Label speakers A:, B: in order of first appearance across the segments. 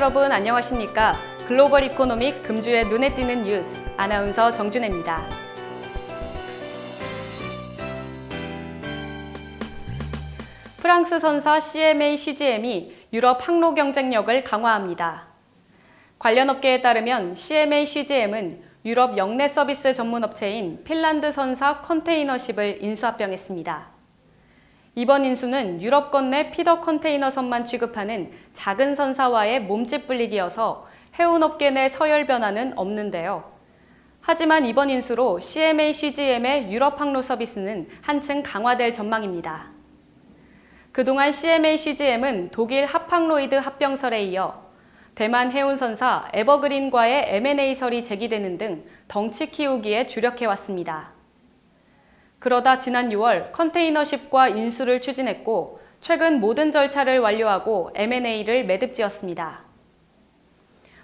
A: 여러분 안녕하십니까? 글로벌 이코노믹 금주의 눈에 띄는 뉴스 아나운서 정준혜입니다. 프랑스 선사 CMA CGM이 유럽 항로 경쟁력을 강화합니다. 관련 업계에 따르면 CMA CGM은 유럽 역내 서비스 전문 업체인 핀란드 선사 컨테이너십을 인수합병했습니다. 이번 인수는 유럽권 내 피더 컨테이너선만 취급하는 작은 선사와의 몸집 불리기여서 해운업계 내 서열 변화는 없는데요. 하지만 이번 인수로 CMA CGM의 유럽 항로 서비스는 한층 강화될 전망입니다. 그동안 CMA CGM은 독일 하팡로이드 합병설에 이어 대만 해운선사 에버그린과의 M&A설이 제기되는 등 덩치 키우기에 주력해왔습니다. 그러다 지난 6월 컨테이너십과 인수를 추진했고 최근 모든 절차를 완료하고 M&A를 매듭지었습니다.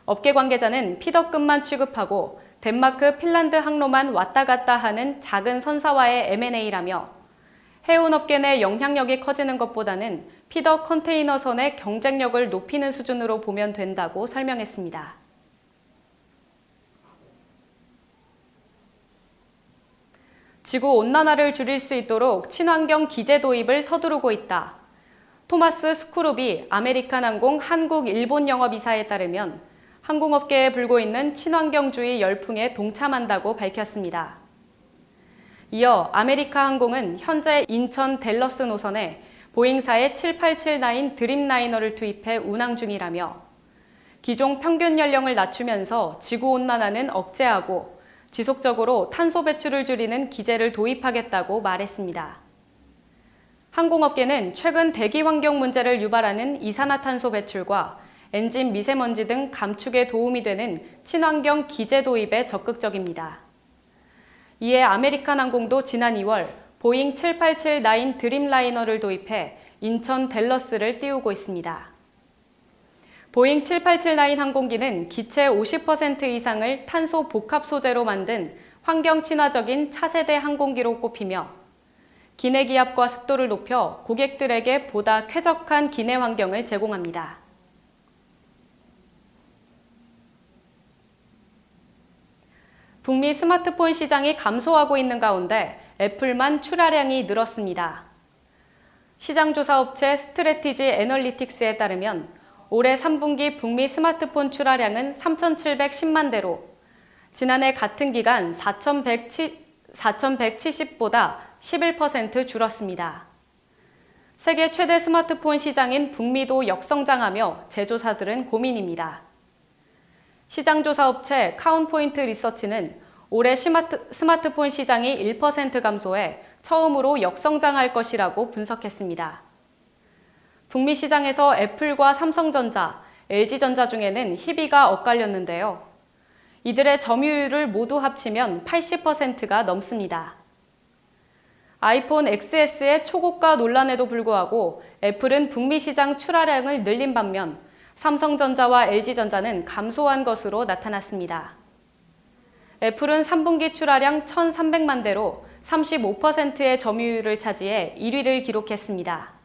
A: 업계 관계자는 피더급만 취급하고 덴마크, 핀란드 항로만 왔다 갔다 하는 작은 선사와의 M&A라며 해운업계 내 영향력이 커지는 것보다는 피더 컨테이너선의 경쟁력을 높이는 수준으로 보면 된다고 설명했습니다. 지구온난화를 줄일 수 있도록 친환경 기제 도입을 서두르고 있다. 토마스 스쿠룹이 아메리칸 항공 한국 일본 영업이사에 따르면 항공업계에 불고 있는 친환경주의 열풍에 동참한다고 밝혔습니다. 이어 아메리카 항공은 현재 인천 댈러스 노선에 보잉사의 7879 드림라이너를 투입해 운항 중이라며 기종 평균 연령을 낮추면서 지구온난화는 억제하고 지속적으로 탄소 배출을 줄이는 기제를 도입하겠다고 말했습니다. 항공업계는 최근 대기 환경 문제를 유발하는 이산화탄소 배출과 엔진 미세먼지 등 감축에 도움이 되는 친환경 기제 도입에 적극적입니다. 이에 아메리칸 항공도 지난 2월 보잉 7879 드림라이너를 도입해 인천 댈러스를 띄우고 있습니다. 보잉 7879 항공기는 기체 50% 이상을 탄소 복합 소재로 만든 환경 친화적인 차세대 항공기로 꼽히며 기내 기압과 습도를 높여 고객들에게 보다 쾌적한 기내 환경을 제공합니다. 북미 스마트폰 시장이 감소하고 있는 가운데 애플만 출하량이 늘었습니다. 시장조사 업체 스트래티지 애널리틱스에 따르면 올해 3분기 북미 스마트폰 출하량은 3,710만 대로 지난해 같은 기간 4,170보다 11% 줄었습니다. 세계 최대 스마트폰 시장인 북미도 역성장하며 제조사들은 고민입니다. 시장조사 업체 카운포인트 리서치는 올해 스마트폰 시장이 1% 감소해 처음으로 역성장할 것이라고 분석했습니다. 북미 시장에서 애플과 삼성전자, LG전자 중에는 희비가 엇갈렸는데요. 이들의 점유율을 모두 합치면 80%가 넘습니다. 아이폰 XS의 초고가 논란에도 불구하고 애플은 북미 시장 출하량을 늘린 반면 삼성전자와 LG전자는 감소한 것으로 나타났습니다. 애플은 3분기 출하량 1,300만 대로 35%의 점유율을 차지해 1위를 기록했습니다.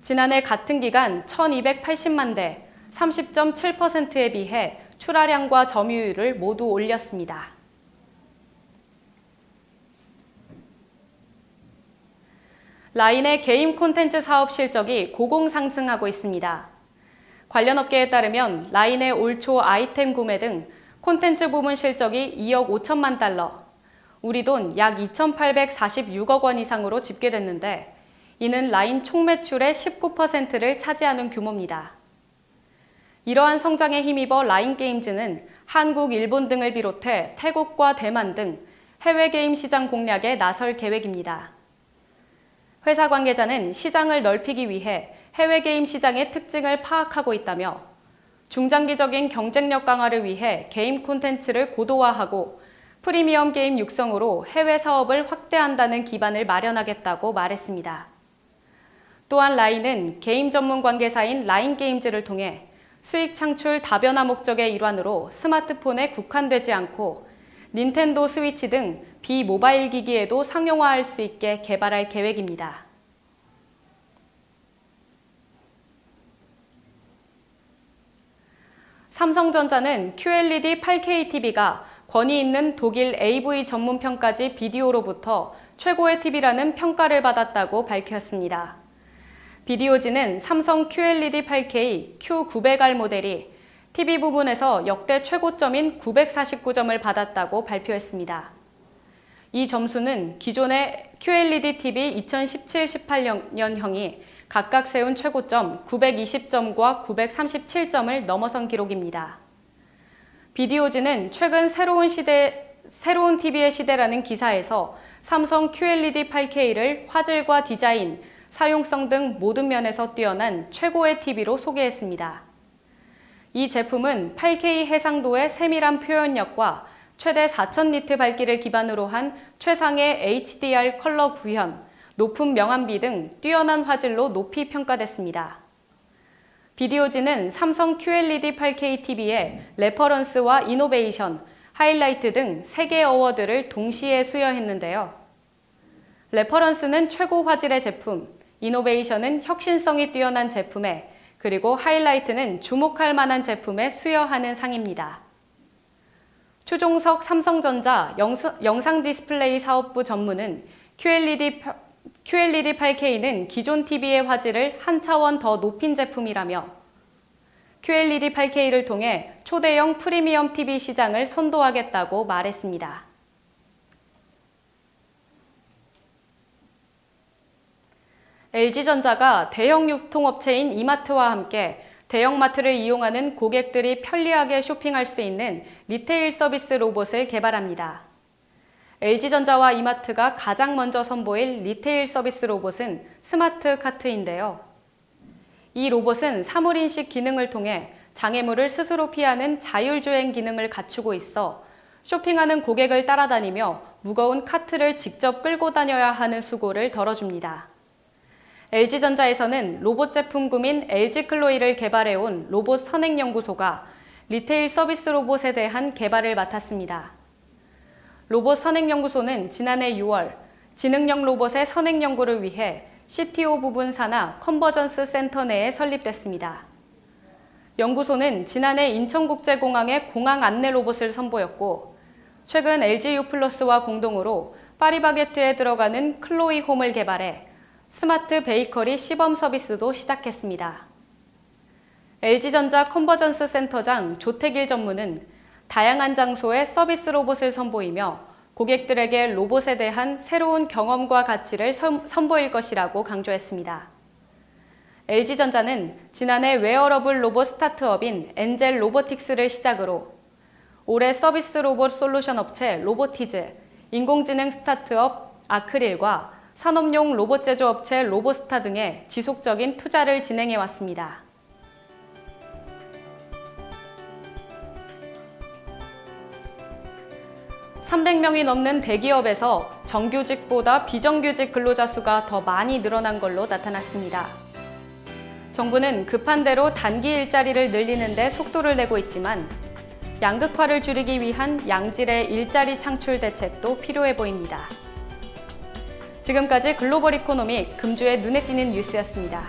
A: 지난해 같은 기간 1,280만 대, 30.7%에 비해 출하량과 점유율을 모두 올렸습니다. 라인의 게임 콘텐츠 사업 실적이 고공 상승하고 있습니다. 관련 업계에 따르면 라인의 올 초 아이템 구매 등 콘텐츠 부문 실적이 2억 5천만 달러, 우리 돈 약 2,846억 원 이상으로 집계됐는데 이는 라인 총 매출의 19%를 차지하는 규모입니다. 이러한 성장에 힘입어 라인게임즈는 한국, 일본 등을 비롯해 태국과 대만 등 해외 게임 시장 공략에 나설 계획입니다. 회사 관계자는 시장을 넓히기 위해 해외 게임 시장의 특징을 파악하고 있다며 중장기적인 경쟁력 강화를 위해 게임 콘텐츠를 고도화하고 프리미엄 게임 육성으로 해외 사업을 확대한다는 기반을 마련하겠다고 말했습니다. 또한 라인은 게임 전문 관계사인 라인게임즈를 통해 수익 창출 다변화 목적의 일환으로 스마트폰에 국한되지 않고 닌텐도 스위치 등 비모바일 기기에도 상용화할 수 있게 개발할 계획입니다. 삼성전자는 QLED 8K TV가 권위 있는 독일 AV 전문 평가지 비디오로부터 최고의 TV라는 평가를 받았다고 밝혔습니다. 비디오지는 삼성 QLED 8K Q900R 모델이 TV 부분에서 역대 최고점인 949점을 받았다고 발표했습니다. 이 점수는 기존의 QLED TV 2017-18년형이 각각 세운 최고점 920점과 937점을 넘어선 기록입니다. 비디오지는 최근 새로운 TV의 시대라는 기사에서 삼성 QLED 8K를 화질과 디자인, 사용성 등 모든 면에서 뛰어난 최고의 TV로 소개했습니다. 이 제품은 8K 해상도의 세밀한 표현력과 최대 4000니트 밝기를 기반으로 한 최상의 HDR 컬러 구현, 높은 명암비 등 뛰어난 화질로 높이 평가됐습니다. 비디오지는 삼성 QLED 8K TV의 레퍼런스와 이노베이션, 하이라이트 등 3개 어워드를 동시에 수여했는데요. 레퍼런스는 최고 화질의 제품, 이노베이션은 혁신성이 뛰어난 제품에, 그리고 하이라이트는 주목할 만한 제품에 수여하는 상입니다. 추종석 삼성전자 영상 디스플레이 사업부 전무는 QLED 8K는 기존 TV의 화질을 한 차원 더 높인 제품이라며 QLED 8K를 통해 초대형 프리미엄 TV 시장을 선도하겠다고 말했습니다. LG전자가 대형 유통업체인 이마트와 함께 대형마트를 이용하는 고객들이 편리하게 쇼핑할 수 있는 리테일 서비스 로봇을 개발합니다. LG전자와 이마트가 가장 먼저 선보일 리테일 서비스 로봇은 스마트 카트인데요. 이 로봇은 사물인식 기능을 통해 장애물을 스스로 피하는 자율주행 기능을 갖추고 있어 쇼핑하는 고객을 따라다니며 무거운 카트를 직접 끌고 다녀야 하는 수고를 덜어줍니다. LG전자에서는 로봇 제품군인 LG클로이를 개발해온 로봇 선행연구소가 리테일 서비스 로봇에 대한 개발을 맡았습니다. 로봇 선행연구소는 지난해 6월 지능형 로봇의 선행 연구를 위해 CTO 부분 산하 컨버전스 센터 내에 설립됐습니다. 연구소는 지난해 인천국제공항의 공항 안내 로봇을 선보였고, 최근 LG유플러스와 공동으로 파리바게트에 들어가는 클로이 홈을 개발해 스마트 베이커리 시범 서비스도 시작했습니다. LG전자 컨버전스 센터장 조태길 전무는 다양한 장소에 서비스 로봇을 선보이며 고객들에게 로봇에 대한 새로운 경험과 가치를 선보일 것이라고 강조했습니다. LG전자는 지난해 웨어러블 로봇 스타트업인 엔젤 로보틱스를 시작으로 올해 서비스 로봇 솔루션 업체 로보티즈, 인공지능 스타트업 아크릴과 산업용 로봇 제조업체 로보스타 등의 지속적인 투자를 진행해왔습니다. (300명이) 넘는 대기업에서 정규직보다 비정규직 근로자 수가 더 많이 늘어난 걸로 나타났습니다. 정부는 급한 대로 단기 일자리를 늘리는 데 속도를 내고 있지만 양극화를 줄이기 위한 양질의 일자리 창출 대책도 필요해 보입니다. 지금까지 글로벌 이코노믹 금주의 눈에 띄는 뉴스였습니다.